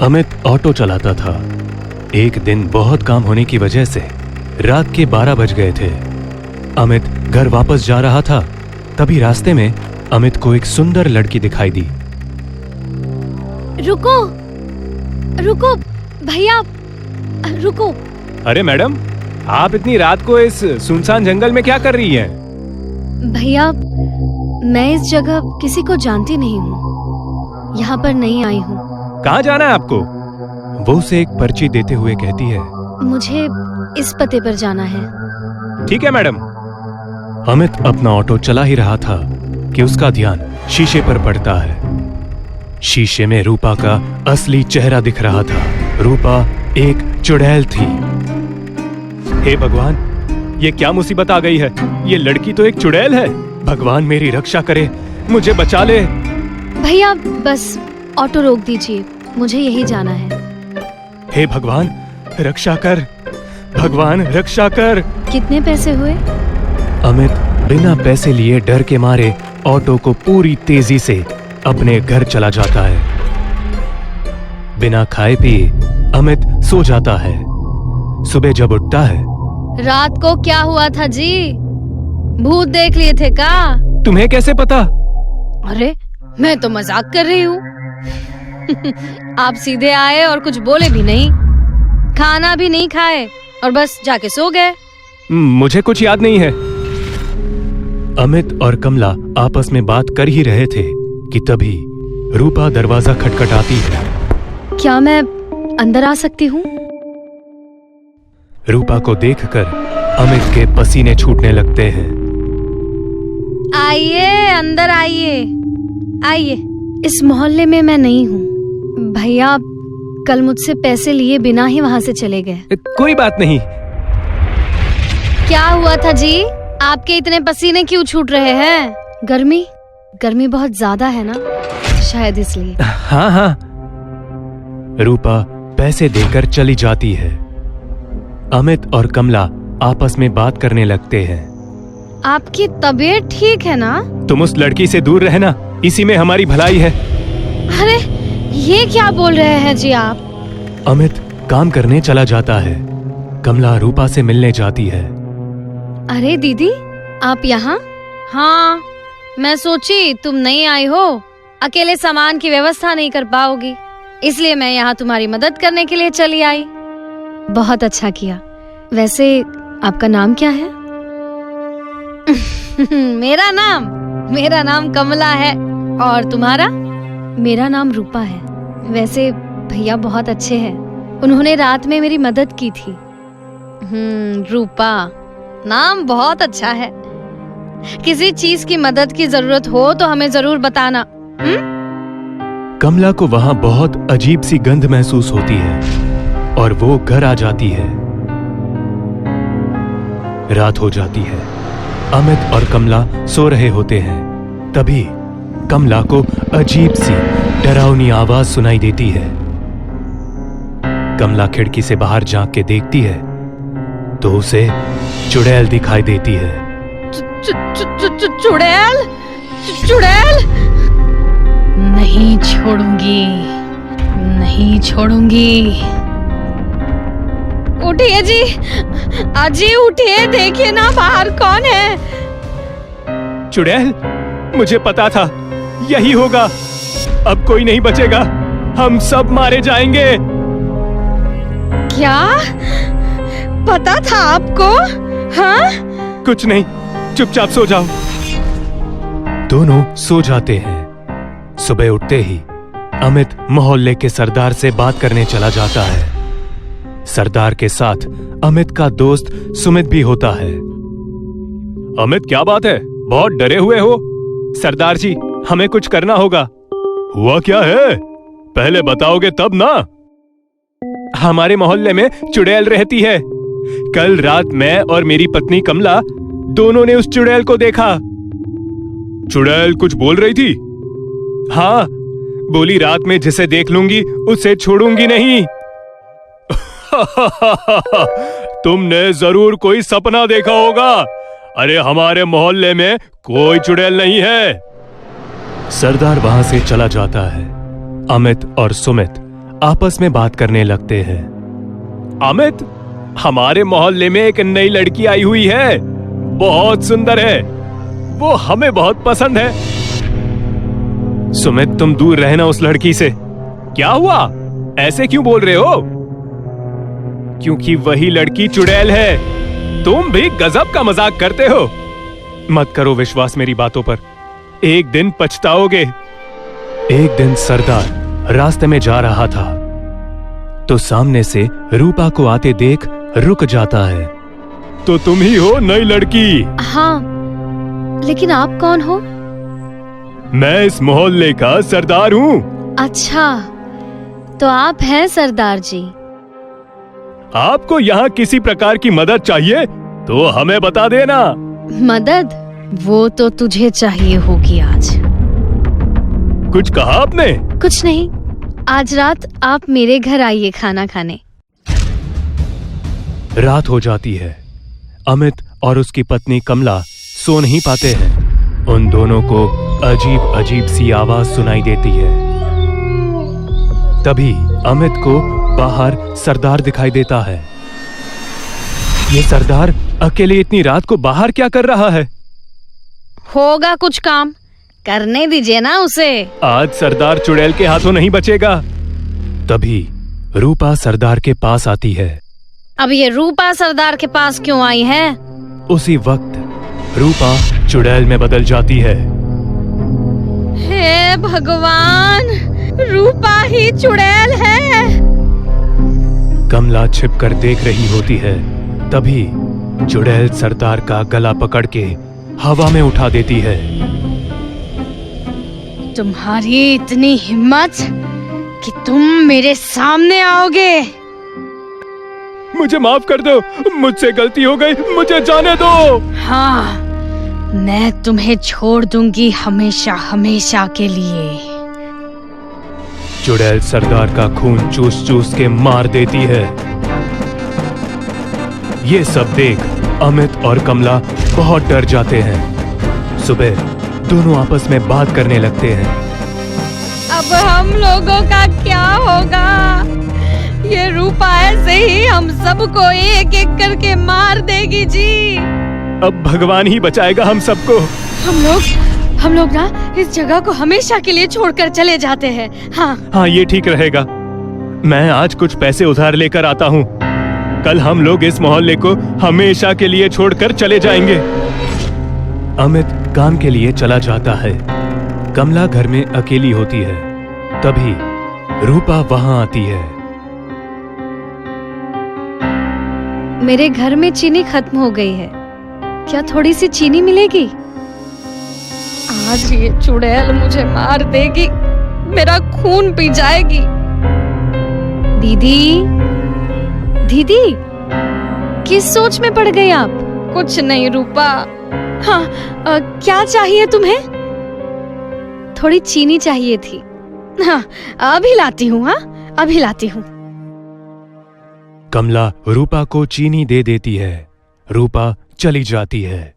Amit auto चलाता था। एक दिन बहुत काम होने की वजह से रात के 12 बज गए थे। अमित घर वापस जा रहा था, तभी रास्ते में अमित को एक सुंदर लड़की दिखाई दी। रुको रुको भैया, रुको। अरे मैडम, आप इतनी रात को इस सुनसान जंगल में क्या कर रही हैं? भैया, मैं इस जगह किसी को जानती नहीं हूँ, यहाँ पर नहीं आई हूँ। कहाँ जाना है आपको? वो उसे एक पर्ची देते हुए कहती है, मुझे इस पते पर जाना है। ठीक है मैडम। अमित अपना ऑटो चला ही रहा था कि उसका ध्यान शीशे पर पड़ता है। शीशे में रूपा का असली चेहरा दिख रहा था। रूपा एक चुड़ैल थी। हे भगवान, ये क्या मुसीबत आ गई है? ये लड़की तो एक चुड़ैल है। भगवान मेरी रक्षा करे, मुझे बचा ले। भैया बस ऑटो रोक दीजिए, मुझे यही जाना है। हे भगवान रक्षा कर, भगवान रक्षा कर। कितने पैसे हुए? अमित बिना पैसे लिए डर के मारे ऑटो को पूरी तेजी से अपने घर चला जाता है। बिना खाए पिए अमित सो जाता है। सुबह जब उठता है, रात को क्या हुआ था जी? भूत देख लिए थे का? तुम्हें कैसे पता? अरे मैं तो मजाक कर रही हूँ। आप सीधे आए और कुछ बोले भी नहीं, खाना भी नहीं खाए और बस जाके सो गए। मुझे कुछ याद नहीं है। अमित और कमला आपस में बात कर ही रहे थे कि तभी रूपा दरवाजा खटखटाती है। क्या मैं अंदर आ सकती हूँ? रूपा को देखकर अमित के पसीने छूटने लगते हैं। आइए, अंदर आइए, आइए। इस मोहल्ले में मैं नहीं हूँ। भैया कल मुझसे पैसे लिए बिना ही वहाँ से चले गए। कोई बात नहीं। क्या हुआ था जी? आपके इतने पसीने क्यों छूट रहे हैं? गर्मी बहुत ज्यादा है ना, शायद इसलिए। हाँ हाँ। रूपा पैसे देकर चली जाती है। अमित और कमला आपस में बात करने लगते हैं। आपकी तबीयत ठीक है ना? तुम उस लड़की से दूर रहना, इसी में हमारी भलाई है। अरे ये क्या बोल रहे हैं जी आप? अमित काम करने चला जाता है। कमला रूपा से मिलने जाती है। अरे दीदी, आप यहाँ? हाँ, मैं सोची तुम नहीं आई हो, अकेले सामान की व्यवस्था नहीं कर पाओगी, इसलिए मैं यहाँ तुम्हारी मदद करने के लिए चली आई। बहुत अच्छा किया। वैसे आपका नाम क्या है? मेरा नाम कमला है। और तुम्हारा? मेरा नाम रूपा है। वैसे भैया बहुत अच्छे हैं, उन्होंने रात में मेरी मदद की थी। रूपा नाम बहुत अच्छा है। किसी चीज की मदद की जरूरत हो तो हमें जरूर बताना। कमला को वहां बहुत अजीब सी गंध महसूस होती है और वो घर आ जाती है। रात हो जाती है। अमित और कमला सो रहे होते हैं। तभी कमला को अजीब सी डरावनी आवाज सुनाई देती है। कमला खिड़की से बाहर झांक के देखती है तो उसे चुड़ैल दिखाई देती है। चुड़ैल? चुड़ैल? नहीं छोड़ूंगी, नहीं छोड़ूंगी। उठिए जी, अजी उठिए, देखिए ना बाहर कौन है। चुड़ैल, मुझे पता था यही होगा। अब कोई नहीं बचेगा, हम सब मारे जाएंगे। क्या पता था आपको? हाँ? कुछ नहीं, चुपचाप सो जाओ। दोनों सो जाते हैं। सुबह उठते ही अमित मोहल्ले के सरदार से बात करने चला जाता है। सरदार के साथ अमित का दोस्त सुमित भी होता है। अमित, क्या बात है? बहुत डरे हुए हो? सरदार जी, हमें कुछ करना होगा। हुआ क्या है? पहले बताओगे तब ना। हमारे मोहल्ले में चुड़ैल रहती है। कल रात मैं और मेरी पत्नी कमला दोनों ने उस चुड़ैल को देखा। चुड़ैल कुछ बोल रही थी? हाँ, बोली रात में जिसे देख लूंगी उसे छोड़ूंगी नहीं। तुमने जरूर कोई सपना देखा होगा। अरे हमारे मोहल्ले में कोई चुड़ैल नहीं है। सरदार वहां से चला जाता है। अमित और सुमित आपस में बात करने लगते हैं। अमित, हमारे मोहल्ले में एक नई लड़की आई हुई है, बहुत सुंदर है, वो हमें बहुत पसंद है। सुमित, तुम दूर रहना उस लड़की से। क्या हुआ, ऐसे क्यों बोल रहे हो? क्योंकि वही लड़की चुड़ैल है। तुम भी गजब का मजाक करते हो। मत करो विश्वास मेरी बातों पर, एक दिन पछताओगे। एक दिन सरदार रास्ते में जा रहा था तो सामने से रूपा को आते देख रुक जाता है। तो तुम ही हो नई लड़की? हाँ, लेकिन आप कौन हो? मैं इस मोहल्ले का सरदार हूँ। अच्छा, तो आप हैं सरदार जी। आपको यहाँ किसी प्रकार की मदद चाहिए तो हमें बता देना। मदद? वो तो तुझे चाहिए होगी आज। कुछ कहा आपने? कुछ नहीं, आज रात आप मेरे घर आइए खाना खाने। रात हो जाती है। अमित और उसकी पत्नी कमला सो नहीं पाते हैं। उन दोनों को अजीब अजीब सी आवाज सुनाई देती है। तभी अमित को बाहर सरदार दिखाई देता है। ये सरदार अकेले इतनी रात को बाहर क्या कर रहा है? होगा कुछ काम, करने दीजिए ना उसे। आज सरदार चुड़ैल के हाथों नहीं बचेगा। तभी रूपा सरदार के पास आती है। अब ये रूपा सरदार के पास क्यों आई है? उसी वक्त रूपा चुड़ैल में बदल जाती है। हे भगवान, रूपा ही चुड़ैल है। कमला छिपकर देख रही होती है। तभी चुड़ैल सरदार का गला पकड़ के हवा में उठा देती है। तुम्हारी इतनी हिम्मत कि तुम मेरे सामने आओगे? मुझे माफ कर दो, मुझसे गलती हो गई, मुझे जाने दो। हाँ, मैं तुम्हें छोड़ दूंगी हमेशा हमेशा के लिए। चुड़ैल सरदार का खून चूस चूस के मार देती है। ये सब देख अमित और कमला बहुत डर जाते हैं। सुबह दोनों आपस में बात करने लगते हैं। अब हम लोगों का क्या होगा? ये रूपा ऐसे ही हम सबको एक एक करके मार देगी जी। अब भगवान ही बचाएगा हम सबको। हम लोग ना इस जगह को हमेशा के लिए छोड़कर चले जाते हैं। हाँ, ये ठीक रहेगा। मैं आज कुछ पैसे उधार लेकर आता हूँ। कल हम लोग इस मोहल्ले को हमेशा के लिए छोड़कर चले जाएंगे। अमित काम के लिए चला जाता है। कमला घर में अकेली होती है। तभी रूपा वहां आती है। मेरे घर में चीनी खत्म हो गई है, क्या थोड़ी सी चीनी मिलेगी? आज ये चुड़ैल मुझे मार देगी, मेरा खून पी जाएगी। दीदी, दीदी, किस सोच में पड़ गई आप? कुछ नहीं रूपा। हाँ, क्या चाहिए तुम्हें? थोड़ी चीनी चाहिए थी। हाँ, अभी लाती हूँ। हाँ, अभी लाती हूँ। कमला रूपा को चीनी दे देती है। रूपा चली जाती है।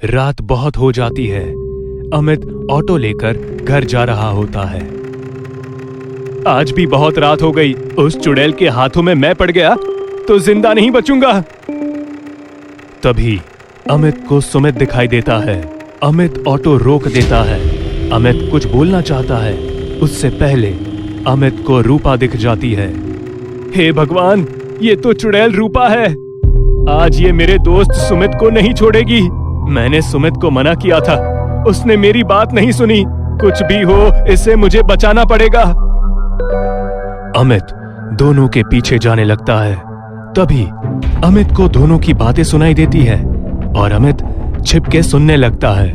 रात बहुत हो जाती है। अमित ऑटो लेकर घर जा रहा होता है। आज भी बहुत रात हो गई। उस चुड़ैल के हाथों में मैं पड़ गया तो जिंदा नहीं बचूंगा। तभी अमित को सुमित दिखाई देता है। अमित ऑटो रोक देता है। अमित कुछ बोलना चाहता है, उससे पहले अमित को रूपा दिख जाती है। हे भगवान, ये तो चुड़ैल रूपा है। आज ये मेरे दोस्त सुमित को नहीं छोड़ेगी। मैंने सुमित को मना किया था, उसने मेरी बात नहीं सुनी। कुछ भी हो, इसे मुझे बचाना पड़ेगा। अमित दोनों के पीछे जाने लगता है। तभी अमित को दोनों की बातें सुनाई देती है और अमित छिप के सुनने लगता है।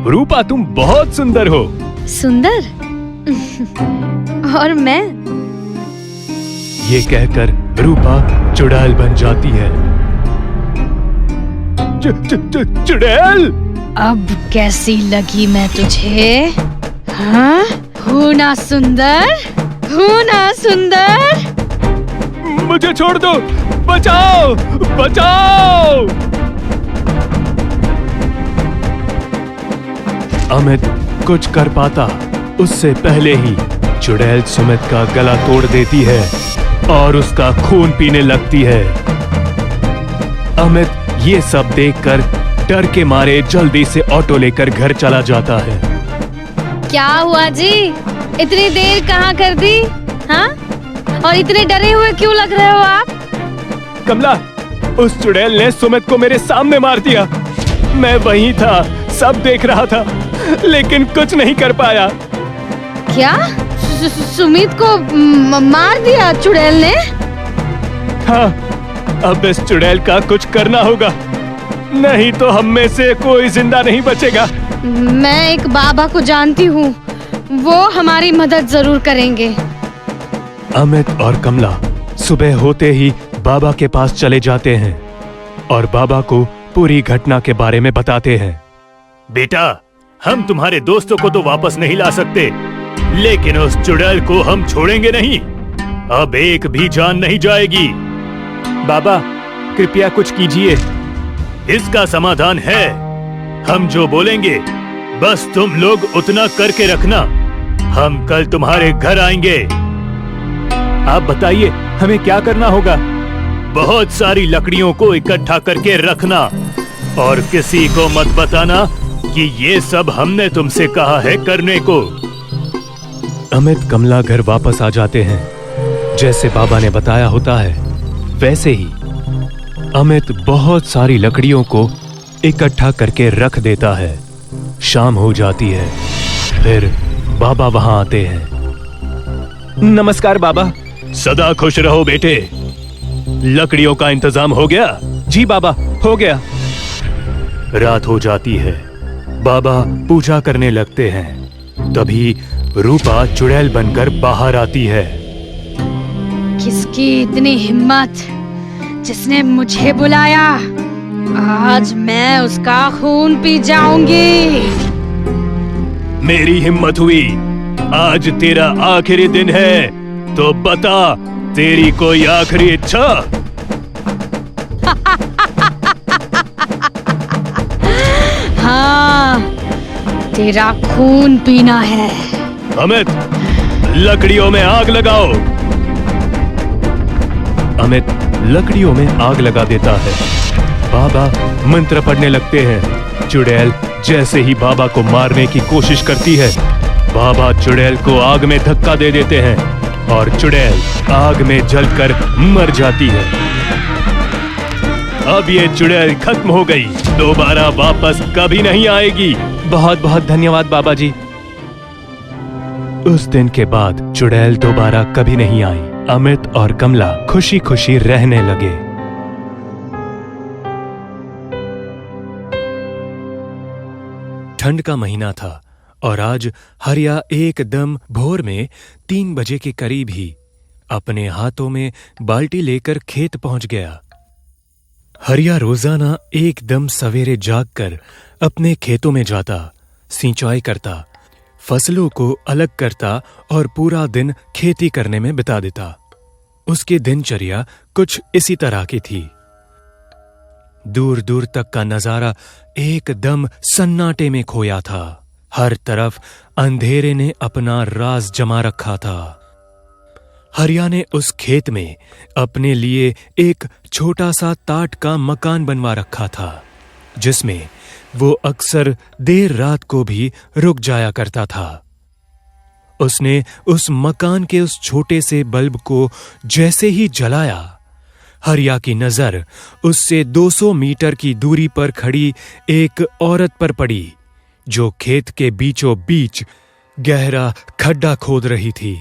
रूपा, तुम बहुत सुंदर हो। सुंदर? और मैं? ये कहकर रूपा चुड़ैल बन जाती है। चुड़ैल! अब कैसी लगी मैं तुझे? हाँ? हूँ ना सुंदर? हूँ ना सुंदर? मुझे छोड़ दो, बचाओ, बचाओ! अमित कुछ कर पाता उससे पहले ही चुड़ैल सुमित का गला तोड़ देती है और उसका खून पीने लगती है। अमित ये सब देखकर डर के मारे जल्दी से ऑटो लेकर घर चला जाता है। क्या हुआ जी, इतनी देर कहाँ कर दी? हाँ, और इतने डरे हुए क्यों लग रहे हो आप? कमला, उस चुड़ैल ने सुमित को मेरे सामने मार दिया। मैं वहीं था, सब देख रहा था, लेकिन कुछ नहीं कर पाया। क्या? सुमित को मार दिया चुड़ैल ने? हाँ, अब इस चुड़ैल का कुछ करना होगा, नहीं तो हम में से कोई जिंदा नहीं बचेगा। मैं एक बाबा को जानती हूँ, वो हमारी मदद जरूर करेंगे। अमित और कमला सुबह होते ही बाबा के पास चले जाते हैं और बाबा को पूरी घटना के बारे में बताते हैं। बेटा, हम तुम्हारे दोस्तों को तो वापस नहीं ला सकते, लेकिन उस चुड़ैल को हम छोड़ेंगे नहीं। अब एक भी जान नहीं जाएगी। बाबा, कृपया कुछ कीजिए। इसका समाधान है, हम जो बोलेंगे बस तुम लोग उतना करके रखना। हम कल तुम्हारे घर आएंगे। आप बताइए, हमें क्या करना होगा? बहुत सारी लकड़ियों को इकट्ठा करके रखना और किसी को मत बताना कि ये सब हमने तुमसे कहा है करने को। अमित कमला घर वापस आ जाते हैं। जैसे बाबा ने बताया होता है वैसे ही अमित बहुत सारी लकड़ियों को इकट्ठा करके रख देता है। शाम हो जाती है, फिर बाबा वहां आते हैं। नमस्कार बाबा। सदा खुश रहो बेटे। लकड़ियों का इंतजाम हो गया? जी बाबा, हो गया। रात हो जाती है, बाबा पूजा करने लगते हैं। तभी रूपा चुड़ैल बनकर बाहर आती है। किसकी इतनी हिम्मत, जिसने मुझे बुलाया? आज मैं उसका खून पी जाऊंगी। मेरी हिम्मत हुई। आज तेरा आखिरी दिन है, तो बता तेरी कोई आखिरी इच्छा? हाँ, तेरा खून पीना है। अमित, लकड़ियों में आग लगाओ। अमित लकड़ियों में आग लगा देता है। बाबा मंत्र पढ़ने लगते हैं। चुड़ैल जैसे ही बाबा को मारने की कोशिश करती है, बाबा चुड़ैल को आग में धक्का दे देते हैं और चुड़ैल आग में जलकर मर जाती है। अब ये चुड़ैल खत्म हो गई, दोबारा वापस कभी नहीं आएगी। बहुत बहुत धन्यवाद बाबा जी। उस दिन के बाद चुड़ैल दोबारा कभी नहीं आई। अमित और कमला खुशी खुशी रहने लगे। ठंड का महीना था और आज हरिया एकदम भोर में 3 बजे के करीब ही अपने हाथों में बाल्टी लेकर खेत पहुंच गया। हरिया रोजाना एकदम सवेरे जागकर अपने खेतों में जाता, सिंचाई करता, फसलों को अलग करता और पूरा दिन खेती करने में बिता देता। उसकी दिनचर्या कुछ इसी तरह की थी। दूर दूर तक का नजारा एकदम सन्नाटे में खोया था। हर तरफ अंधेरे ने अपना राज जमा रखा था। हरिया ने उस खेत में अपने लिए एक छोटा सा टाट का मकान बनवा रखा था, जिसमें वो अक्सर देर रात को भी रुक जाया करता था। उसने उस मकान के उस छोटे से बल्ब को जैसे ही जलाया, हरिया की नजर उससे 200 मीटर की दूरी पर खड़ी एक औरत पर पड़ी, जो खेत के बीचों बीच गहरा खड्डा खोद रही थी।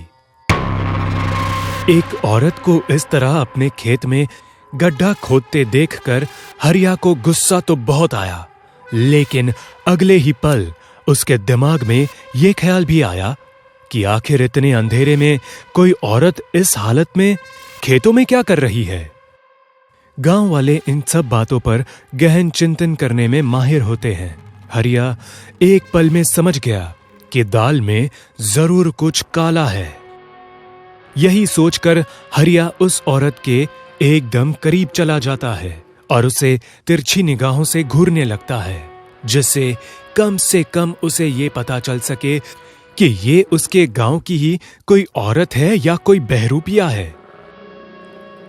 एक औरत को इस तरह अपने खेत में गड्ढा खोदते देखकर हरिया को गुस्सा तो बहुत आया, लेकिन अगले ही पल उसके दिमाग में यह ख्याल भी आया कि आखिर इतने अंधेरे में कोई औरत इस हालत में खेतों में क्या कर रही है। गांव वाले इन सब बातों पर गहन चिंतन करने में माहिर होते हैं। हरिया एक पल में समझ गया कि दाल में जरूर कुछ काला है। यही सोचकर हरिया उस औरत के एकदम करीब चला जाता है और उसे तिरछी निगाहों से घूरने लगता है, जिससे कम से कम उसे ये पता चल सके कि ये उसके गांव की ही कोई औरत है या कोई बहरूपिया है।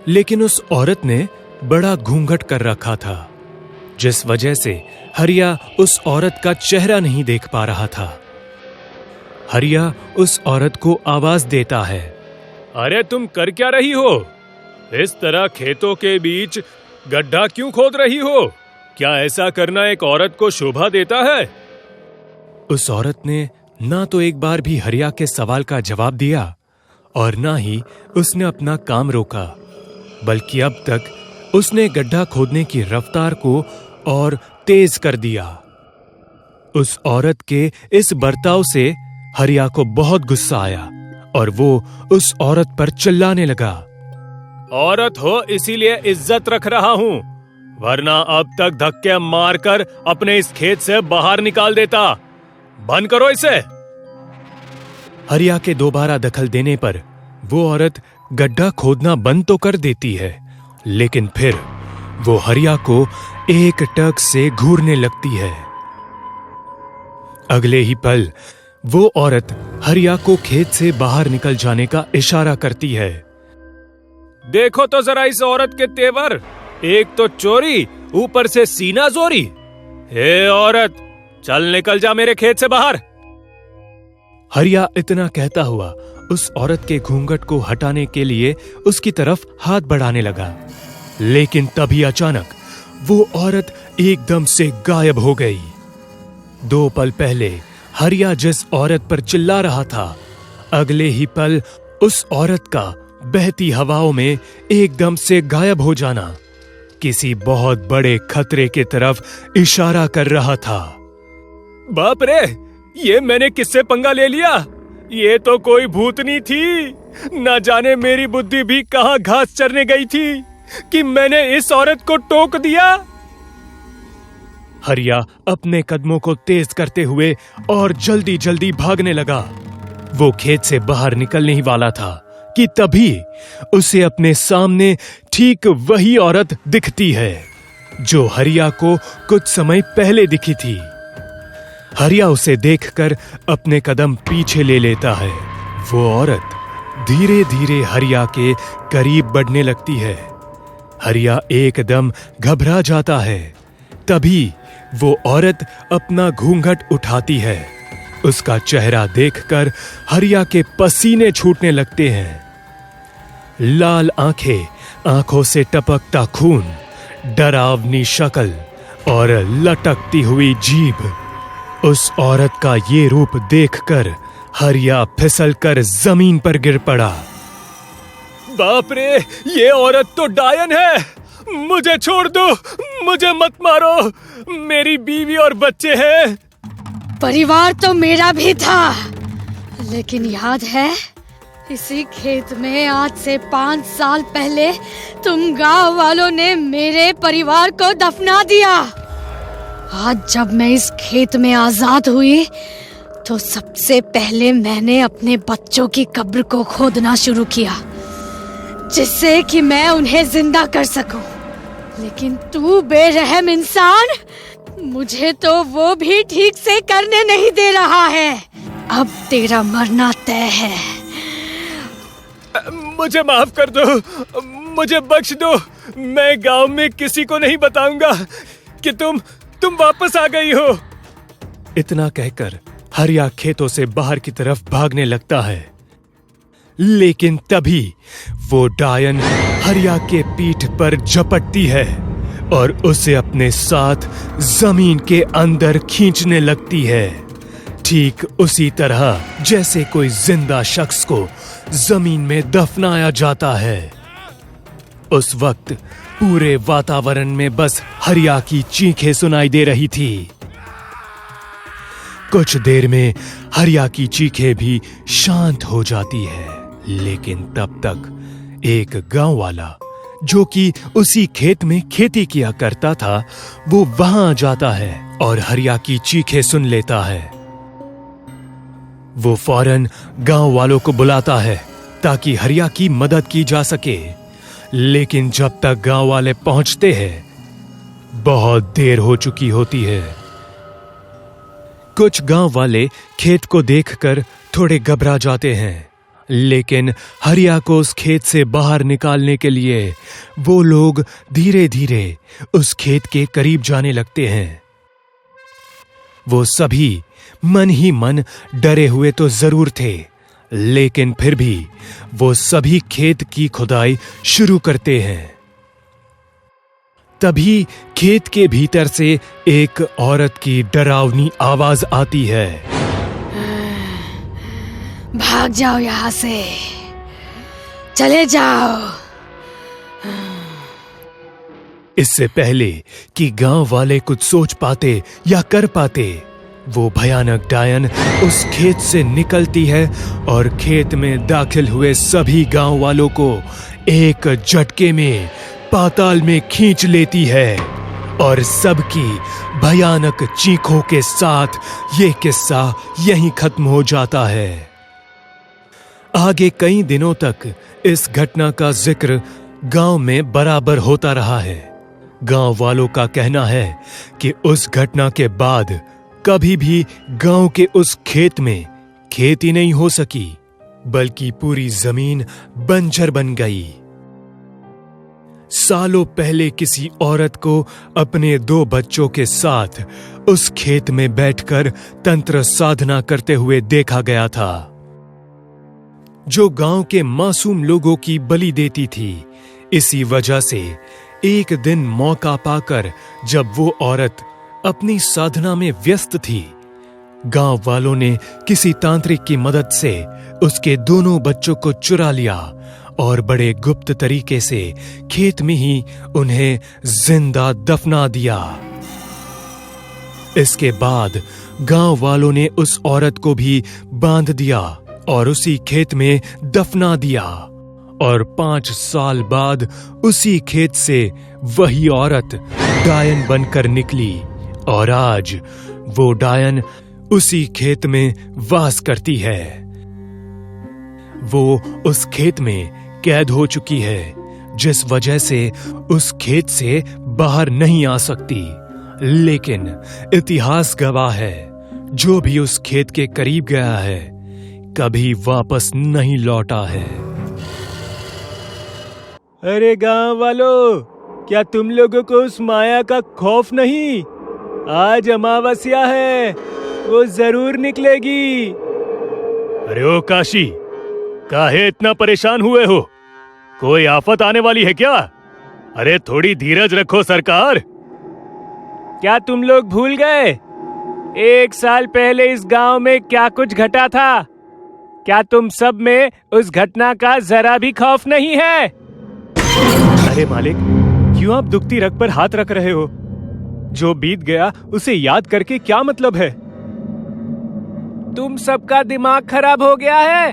लेकिन उस औरत ने बड़ा घूंघट कर रखा था, जिस वजह से हरिया उस औरत का चेहरा नहीं देख पा रहा था। हरिया उस औरत को आवाज देता है, अरे तुम कर क्या रही हो? इस तरह खेतों के बीच गड्ढा क्यों खोद रही हो? क्या ऐसा करना एक औरत को शोभा देता है? उस औरत ने ना तो एक बार भी हरिया के सवाल का जवाब दिया और ना ही उसने अपना काम रोका, बल्कि अब तक उसने गड्ढा खोदने की रफ्तार को और तेज कर दिया। उस औरत के इस बर्ताव से हरिया को बहुत गुस्सा आया और वो उस औरत पर चिल्लाने लगा, औरत हो इसीलिए इज्जत रख रहा हूं, वरना अब तक धक्के मारकर अपने इस खेत से बाहर निकाल देता। बंद करो इसे। हरिया के दोबारा दखल देने पर वो औरत गड्ढा खोदना बंद तो कर देती है, लेकिन फिर वो हरिया को एक टक से घूरने लगती है। अगले ही पल वो औरत हरिया को खेत से बाहर निकल जाने का इशारा करती है। देखो तो जरा इस औरत के तेवर, एक तो चोरी, ऊपर से सीना जोरी। हे औरत, चल निकल जा मेरे खेत से बाहर। हरिया इतना कहता हुआ उस औरत के घूंघट को हटाने के लिए उसकी तरफ हाथ बढ़ाने लगा, लेकिन तभी अचानक वो औरत एकदम से गायब हो गई। 2 पल पहले हरिया जिस औरत पर चिल्ला रहा था, अगले ही पल उस औरत का बहती हवाओं में एकदम से गायब हो जाना किसी बहुत बड़े खतरे की तरफ इशारा कर रहा था। बाप रे, ये मैंने किससे पंगा ले लिया? ये तो कोई भूतनी थी। ना जाने मेरी बुद्धि भी कहां घास चरने गई थी कि मैंने इस औरत को टोक दिया। हरिया अपने कदमों को तेज करते हुए और जल्दी जल्दी भागने लगा। वो खेत से बाहर निकलने ही वाला था कि तभी उसे अपने सामने ठीक वही औरत दिखती है जो हरिया को कुछ समय पहले दिखी थी। हरिया उसे देखकर अपने कदम पीछे ले लेता है। वो औरत धीरे धीरे हरिया के करीब बढ़ने लगती है। हरिया एकदम घबरा जाता है। तभी वो औरत अपना घूंघट उठाती है। उसका चेहरा देखकर हरिया के पसीने छूटने लगते हैं। लाल आंखें, आंखों से टपकता खून, डरावनी शक्ल और लटकती हुई जीभ। उस औरत का ये रूप देखकर हरिया फिसलकर जमीन पर गिर पड़ा। बाप रे, ये औरत तो डायन है। मुझे छोड़ दो, मुझे मत मारो, मेरी बीवी और बच्चे हैं। परिवार तो मेरा भी था, लेकिन याद है इसी खेत में आज से 5 साल पहले तुम गांव वालों ने मेरे परिवार को दफना दिया। आज जब मैं इस खेत में आजाद हुई तो सबसे पहले मैंने अपने बच्चों की कब्र को खोदना शुरू किया, जिससे कि मैं उन्हें जिंदा कर सकूं। लेकिन तू बेरहम इंसान, मुझे तो वो भी ठीक से करने नहीं दे रहा है। अब तेरा मरना तय है। मुझे माफ कर दो, मुझे बख्श दो। मैं गांव में किसी को नहीं बताऊंगा कि तुम वापस आ गई हो। इतना कहकर हरिया खेतों से बाहर की तरफ भागने लगता है, लेकिन तभी वो डायन हरिया के पीठ पर झपटती है और उसे अपने साथ जमीन के अंदर खींचने लगती है, ठीक उसी तरह जैसे कोई जिंदा शख्स को जमीन में दफनाया जाता है। उस वक्त पूरे वातावरण में बस हरिया की चीखें सुनाई दे रही थी। कुछ देर में हरिया की चीखें भी शांत हो जाती है, लेकिन तब तक एक गांव वाला जो कि उसी खेत में खेती किया करता था, वो वहां आ जाता है और हरिया की चीखें सुन लेता है। वो फौरन गांव वालों को बुलाता है ताकि हरिया की मदद की जा सके, लेकिन जब तक गांव वाले पहुंचते हैं बहुत देर हो चुकी होती है। कुछ गांव वाले खेत को देखकर थोड़े घबरा जाते हैं, लेकिन हरिया को उस खेत से बाहर निकालने के लिए वो लोग धीरे धीरे उस खेत के करीब जाने लगते हैं। वो सभी मन ही मन डरे हुए तो जरूर थे, लेकिन फिर भी वो सभी खेत की खुदाई शुरू करते हैं। तभी खेत के भीतर से एक औरत की डरावनी आवाज आती है। भाग जाओ यहाँ से, चले जाओ। इससे पहले कि गांव वाले कुछ सोच पाते या कर पाते, वो भयानक डायन उस खेत से निकलती है और खेत में दाखिल हुए सभी गांव वालों को एक झटके में पाताल में खींच लेती है और सबकी भयानक चीखों के साथ ये किस्सा यहीं खत्म हो जाता है। आगे कई दिनों तक इस घटना का जिक्र गांव में बराबर होता रहा है। गांव वालों का कहना है कि उस घटना के बाद कभी भी गांव के उस खेत में खेती नहीं हो सकी, बल्कि पूरी जमीन बंजर बन गई। सालों पहले किसी औरत को अपने 2 बच्चों के साथ उस खेत में बैठकर तंत्र साधना करते हुए देखा गया था, जो गांव के मासूम लोगों की बलि देती थी। इसी वजह से एक दिन मौका पाकर जब वो औरत अपनी साधना में व्यस्त थी, गांव वालों ने किसी तांत्रिक की मदद से उसके दोनों बच्चों को चुरा लिया और बड़े गुप्त तरीके से खेत में ही उन्हें जिंदा दफना दिया। इसके बाद गांव वालों ने उस औरत को भी बांध दिया और उसी खेत में दफना दिया और 5 साल बाद उसी खेत से वही औरत डायन बनकर निकली और आज वो डायन उसी खेत में वास करती है। वो उस खेत में कैद हो चुकी है, जिस वजह से उस खेत से बाहर नहीं आ सकती। लेकिन इतिहास गवाह है, जो भी उस खेत के करीब गया है कभी वापस नहीं लौटा है। अरे गांव वालों, क्या तुम लोगों को उस माया का खौफ नहीं? आज अमावस्या है, वो जरूर निकलेगी। अरे ओ काशी, काहे इतना परेशान हुए हो? कोई आफत आने वाली है क्या? अरे थोड़ी धीरज रखो सरकार। क्या तुम लोग भूल गए 1 साल पहले इस गांव में क्या कुछ घटा था? क्या तुम सब में उस घटना का जरा भी खौफ नहीं है? अरे मालिक, क्यों आप दुखती रग पर हाथ रख रहे हो? जो बीत गया उसे याद करके क्या मतलब है? तुम सबका दिमाग खराब हो गया है।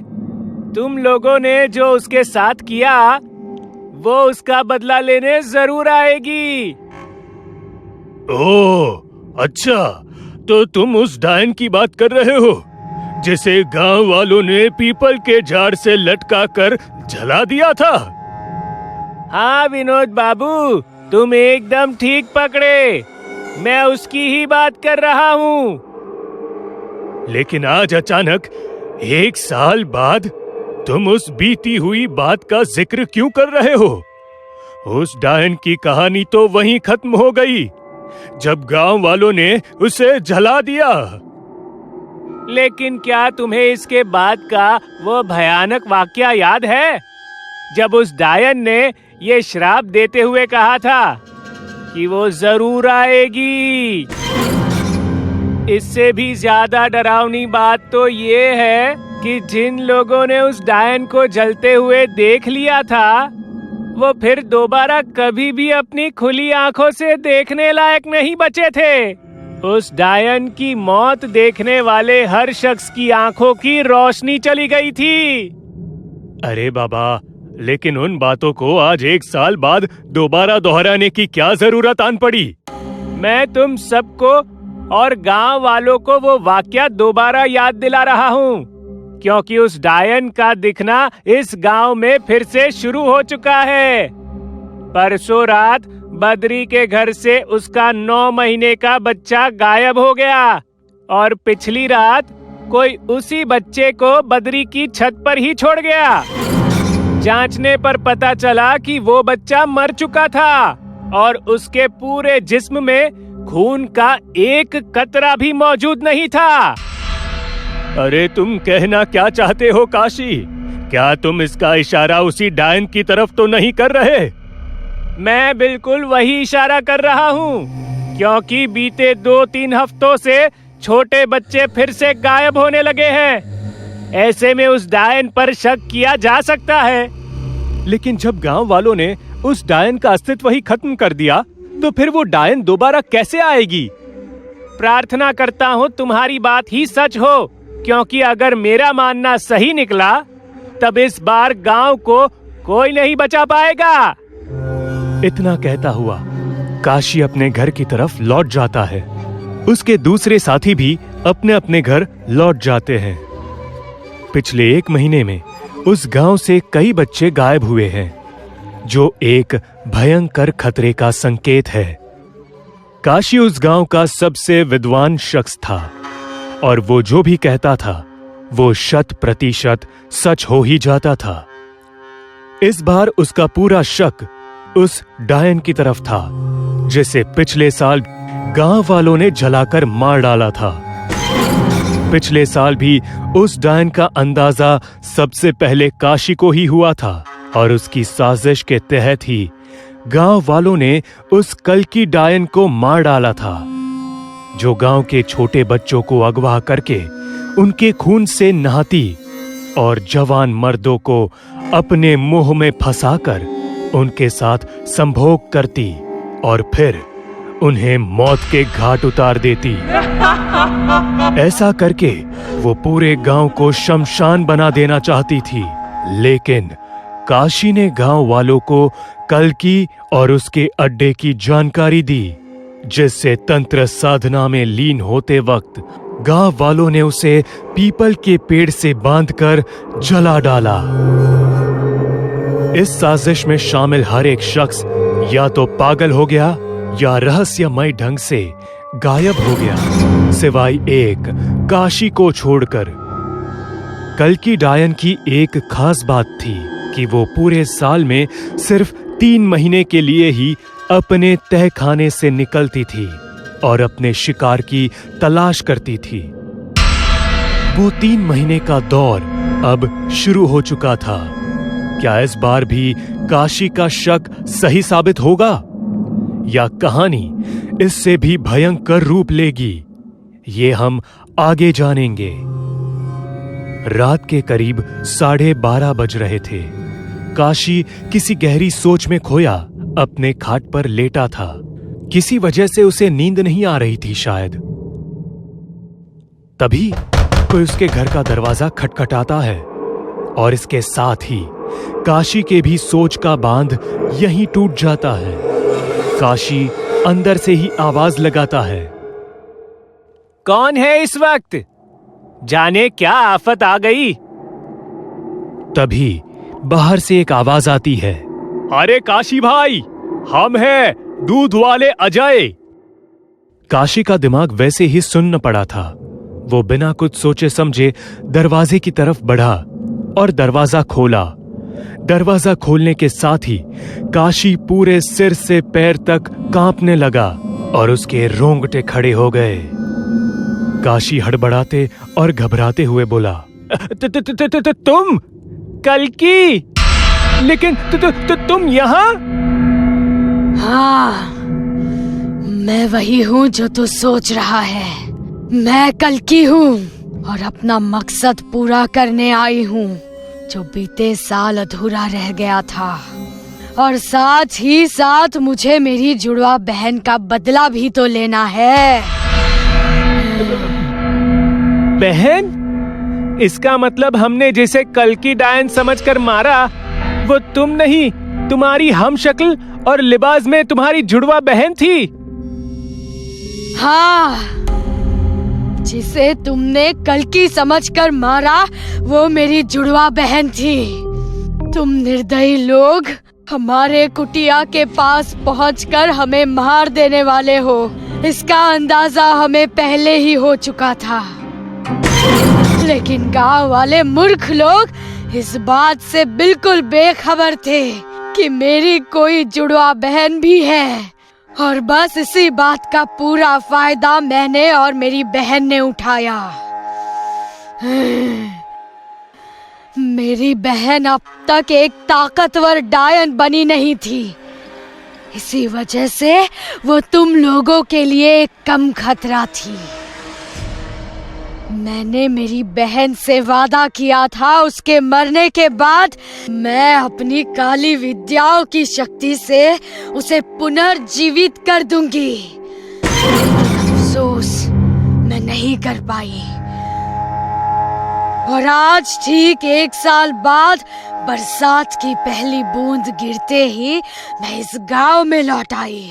तुम लोगों ने जो उसके साथ किया, वो उसका बदला लेने जरूर आएगी। ओह अच्छा, तो तुम उस डायन की बात कर रहे हो जिसे गांव वालों ने पीपल के झाड़ से लटका कर जला दिया था? हाँ विनोद बाबू, तुम एकदम ठीक पकड़े। मैं उसकी ही बात कर रहा हूँ। लेकिन आज अचानक 1 साल बाद तुम उस बीती हुई बात का जिक्र क्यों कर रहे हो? उस डायन की कहानी तो वहीं खत्म हो गई जब गांव वालों ने उसे जला दिया। लेकिन क्या तुम्हें इसके बाद का वो भयानक वाकया याद है, जब उस डायन ने ये श्राप देते हुए कहा था कि वो जरूर आएगी? इससे भी ज्यादा डरावनी बात तो ये है कि जिन लोगों ने उस डायन को जलते हुए देख लिया था, वो फिर दोबारा कभी भी अपनी खुली आंखों से देखने लायक नहीं बचे थे। उस डायन की मौत देखने वाले हर शख्स की आंखों की रोशनी चली गई थी। अरे बाबा, लेकिन उन बातों को आज 1 साल बाद दोबारा दोहराने की क्या जरूरत आन पड़ी? मैं तुम सबको और गांव वालों को वो वाकया दोबारा याद दिला रहा हूँ, क्योंकि उस डायन का दिखना इस गांव में फिर से शुरू हो चुका है। परसों रात बद्री के घर से उसका 9 महीने का बच्चा गायब हो गया, और पिछली रात कोई उसी बच्चे को बद्री की छत पर ही छोड़ गया। जांचने पर पता चला कि वो बच्चा मर चुका था और उसके पूरे जिस्म में खून का एक कतरा भी मौजूद नहीं था। अरे तुम कहना क्या चाहते हो काशी? क्या तुम इसका इशारा उसी डायन की तरफ तो नहीं कर रहे? मैं बिल्कुल वही इशारा कर रहा हूँ, क्योंकि बीते 2-3 हफ्तों से छोटे बच्चे फिर से गायब होने लगे हैं। ऐसे में उस डायन पर शक किया जा सकता है। लेकिन जब गांव वालों ने उस डायन का अस्तित्व ही खत्म कर दिया, तो फिर वो डायन दोबारा कैसे आएगी? प्रार्थना करता हूँ तुम्हारी बात ही सच हो, क्योंकि अगर मेरा मानना सही निकला तब इस बार गांव को कोई नहीं बचा पाएगा। इतना कहता हुआ काशी अपने घर की तरफ लौट जाता है। उसके दूसरे साथी भी अपने अपने घर लौट जाते हैं। पिछले 1 महीने में उस गांव से कई बच्चे गायब हुए हैं, जो एक भयंकर खतरे का संकेत है। काशी उस गांव का सबसे विद्वान शख्स था और वो जो भी कहता था वो 100% सच हो ही जाता था। इस बार उसका पूरा शक उस डायन की तरफ था, जिसे पिछले साल गांव वालों ने जलाकर मार डाला था। पिछले साल भी उस डायन का अंदाजा सबसे पहले काशी को ही हुआ था और उसकी साजिश के तहत ही गांव वालों ने उस कल्कि डायन को मार डाला था, जो गांव के छोटे बच्चों को अगवा करके उनके खून से नहाती और जवान मर्दों को अपने मुंह में फंसाकर उनके साथ संभोग करती और फिर उन्हें मौत के घाट उतार देती। ऐसा करके वो पूरे गांव को शमशान बना देना चाहती थी। लेकिन काशी ने गांव वालों को कल्कि और उसके अड्डे की जानकारी दी, जिससे तंत्र साधना में लीन होते वक्त गांव वालों ने उसे पीपल के पेड़ से बांधकर जला डाला। इस साजिश में शामिल हर एक शख्स या तो पागल हो गया या रहस्यमय ढंग से गायब हो गया, सिवाय एक काशी को छोड़कर। कल्कि डायन की एक खास बात थी कि वो पूरे साल में सिर्फ 3 महीने के लिए ही अपने तहखाने से निकलती थी और अपने शिकार की तलाश करती थी। वो 3 महीने का दौर अब शुरू हो चुका था। क्या इस बार भी काशी का शक सही साबित होगा या कहानी इससे भी भयंकर रूप लेगी? ये हम आगे जानेंगे। रात के करीब 12:30 बज रहे थे। काशी किसी गहरी सोच में खोया अपने खाट पर लेटा था। किसी वजह से उसे नींद नहीं आ रही थी शायद। तभी कोई उसके घर का दरवाजा खटखटाता है और इसके साथ ही काशी के भी सोच का बांध यहीं टूट जाता है। काशी अंदर से ही आवाज लगाता है, कौन है इस वक्त? जाने क्या आफत आ गई। तभी बाहर से एक आवाज आती है, अरे काशी भाई, हम हैं दूध वाले अजय। काशी का दिमाग वैसे ही सुन्न पड़ा था। वो बिना कुछ सोचे समझे दरवाजे की तरफ बढ़ा और दरवाजा खोला। दरवाजा खोलने के साथ ही काशी पूरे सिर से पैर तक कांपने लगा और उसके रोंगटे खड़े हो गए। काशी हड़बड़ाते और घबराते हुए बोला, तुम कल्कि? लेकिन तुम यहाँ? हाँ, मैं वही हूँ जो तू सोच रहा है। मैं कल्कि हूँ और अपना मकसद पूरा करने आई हूँ, जो बीते साल अधूरा रह गया था। और साथ ही साथ मुझे मेरी जुड़वा बहन का बदला भी तो लेना है। बहन? इसका मतलब हमने जिसे कल्कि डायन समझकर मारा वो तुम नहीं, तुम्हारी हम शक्ल और लिबास में तुम्हारी जुड़वा बहन थी। हाँ, जिसे तुमने कल्कि समझकर मारा वो मेरी जुड़वा बहन थी। तुम निर्दयी लोग हमारे कुटिया के पास पहुंचकर हमें मार देने वाले हो। इसका अंदाजा हमें पहले ही हो चुका था, लेकिन गांव वाले मूर्ख लोग इस बात से बिल्कुल बेखबर थे कि मेरी कोई जुड़वा बहन भी है, और बस इसी बात का पूरा फायदा मैंने और मेरी बहन ने उठाया। मेरी बहन अब तक एक ताकतवर डायन बनी नहीं थी, इसी वजह से वो तुम लोगों के लिए एक कम खतरा थी। मैंने मेरी बहन से वादा किया था उसके मरने के बाद मैं अपनी काली विद्याओं की शक्ति से उसे पुनर्जीवित कर दूंगी। अफसोस मैं नहीं कर पाई, और आज ठीक 1 साल बाद बरसात की पहली बूंद गिरते ही मैं इस गांव में लौट आई,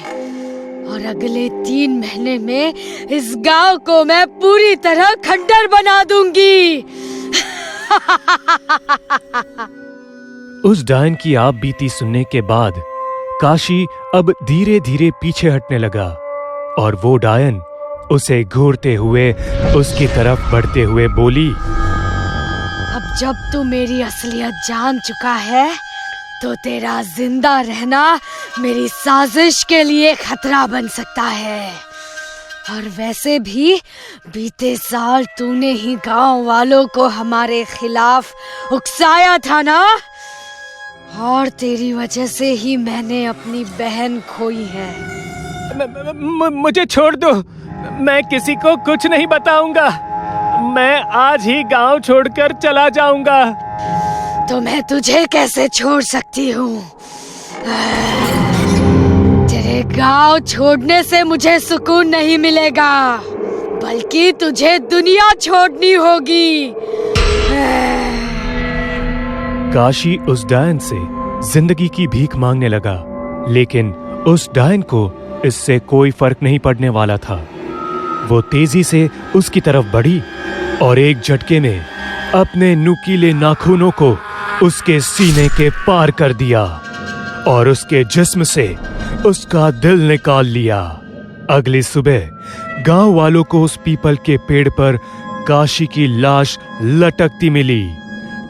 और अगले 3 महीने में इस गांव को मैं पूरी तरह खंडर बना दूंगी। उस डायन की आप बीती सुनने के बाद काशी अब धीरे धीरे पीछे हटने लगा, और वो डायन उसे घूरते हुए उसकी तरफ बढ़ते हुए बोली, अब जब तू मेरी असलियत जान चुका है तो तेरा जिंदा रहना मेरी साजिश के लिए खतरा बन सकता है। और वैसे भी बीते साल तूने ही गांव वालों को हमारे खिलाफ उकसाया था ना, और तेरी वजह से ही मैंने अपनी बहन खोई है। मुझे छोड़ दो, मैं किसी को कुछ नहीं बताऊंगा। मैं आज ही गांव छोड़कर चला जाऊंगा। तो मैं तुझे कैसे छोड़ सकती हूँ? तेरे गांव छोड़ने से मुझे सुकून नहीं मिलेगा, बल्कि तुझे दुनिया छोड़नी होगी। काशी उस डायन से जिंदगी की भीख मांगने लगा, लेकिन उस डायन को इससे कोई फर्क नहीं पड़ने वाला था। वो तेजी से उसकी तरफ बढ़ी और एक झटके में अपने नुकीले नाखूनों को उसके सीने के पार कर दिया और उसके जिस्म से उसका दिल निकाल लिया। अगली सुबह गांव वालों को उस पीपल के पेड़ पर काशी की लाश लटकती मिली,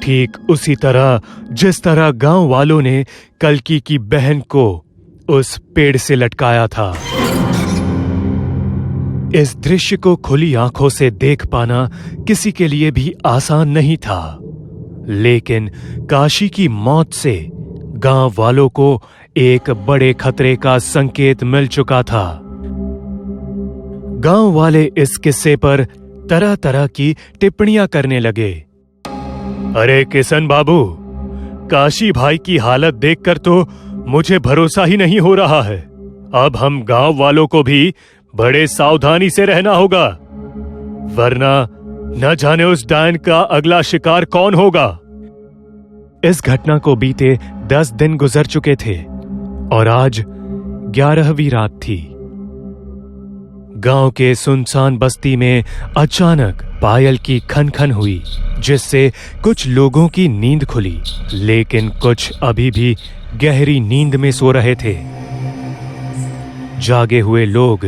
ठीक उसी तरह जिस तरह गांव वालों ने कल्कि की बहन को उस पेड़ से लटकाया था। इस दृश्य को खुली आंखों से देख पाना किसी के लिए भी आसान नहीं था, लेकिन काशी की मौत से गांव वालों को एक बड़े खतरे का संकेत मिल चुका था। गांव वाले इस किस्से पर तरह तरह की टिप्पणियां करने लगे। अरे किशन बाबू, काशी भाई की हालत देखकर तो मुझे भरोसा ही नहीं हो रहा है। अब हम गांव वालों को भी बड़े सावधानी से रहना होगा, वरना न जाने उस डायन का अगला शिकार कौन होगा। इस घटना को बीते 10 दिन गुजर चुके थे और आज 11वीं रात थी। गांव के सुनसान बस्ती में अचानक पायल की खन खन हुई, जिससे कुछ लोगों की नींद खुली, लेकिन कुछ अभी भी गहरी नींद में सो रहे थे। जागे हुए लोग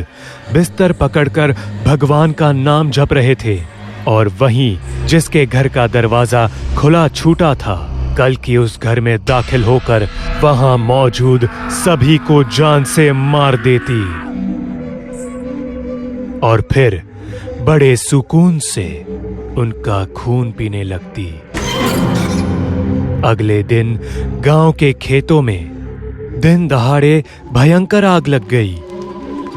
बिस्तर पकड़कर भगवान का नाम जप रहे थे, और वहीं जिसके घर का दरवाजा खुला छूटा था, कल की उस घर में दाखिल होकर वहां मौजूद सभी को जान से मार देती और फिर बड़े सुकून से उनका खून पीने लगती। अगले दिन गांव के खेतों में दिन दहाड़े भयंकर आग लग गई,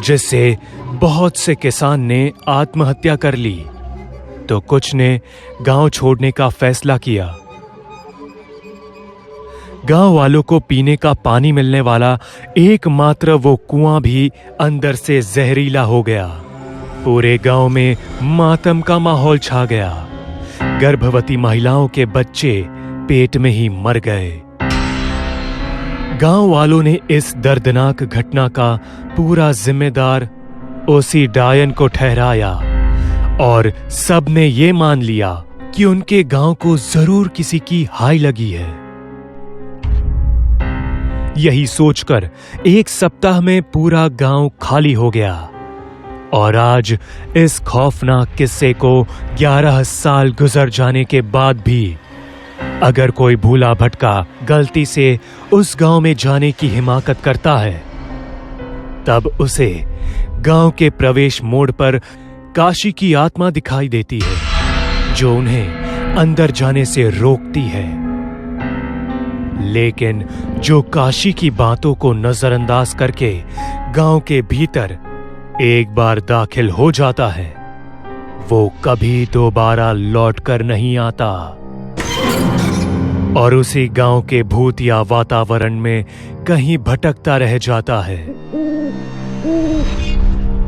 जिससे बहुत से किसान ने आत्महत्या कर ली, तो कुछ ने गांव छोड़ने का फैसला किया। गांव वालों को पीने का पानी मिलने वाला एकमात्र वो कुआं भी अंदर से जहरीला हो गया। पूरे गांव में मातम का माहौल छा गया। गर्भवती महिलाओं के बच्चे पेट में ही मर गए। गांव वालों ने इस दर्दनाक घटना का पूरा जिम्मेदार उसी डायन को ठहराया और सबने ये मान लिया कि उनके गांव को जरूर किसी की हाय लगी है। यही सोचकर एक सप्ताह में पूरा गांव खाली हो गया। और आज इस खौफनाक किस्से को 11 साल गुजर जाने के बाद भी अगर कोई भूला भटका गलती से उस गांव में जाने की हिमाकत करता है, तब उसे गांव के प्रवेश मोड़ पर काशी की आत्मा दिखाई देती है, जो उन्हें अंदर जाने से रोकती है। लेकिन जो काशी की बातों को नजरअंदाज करके गांव के भीतर एक बार दाखिल हो जाता है, वो कभी दोबारा लौटकर नहीं आता और उसी गांव के भूत या वातावरण में कहीं भटकता रह जाता है।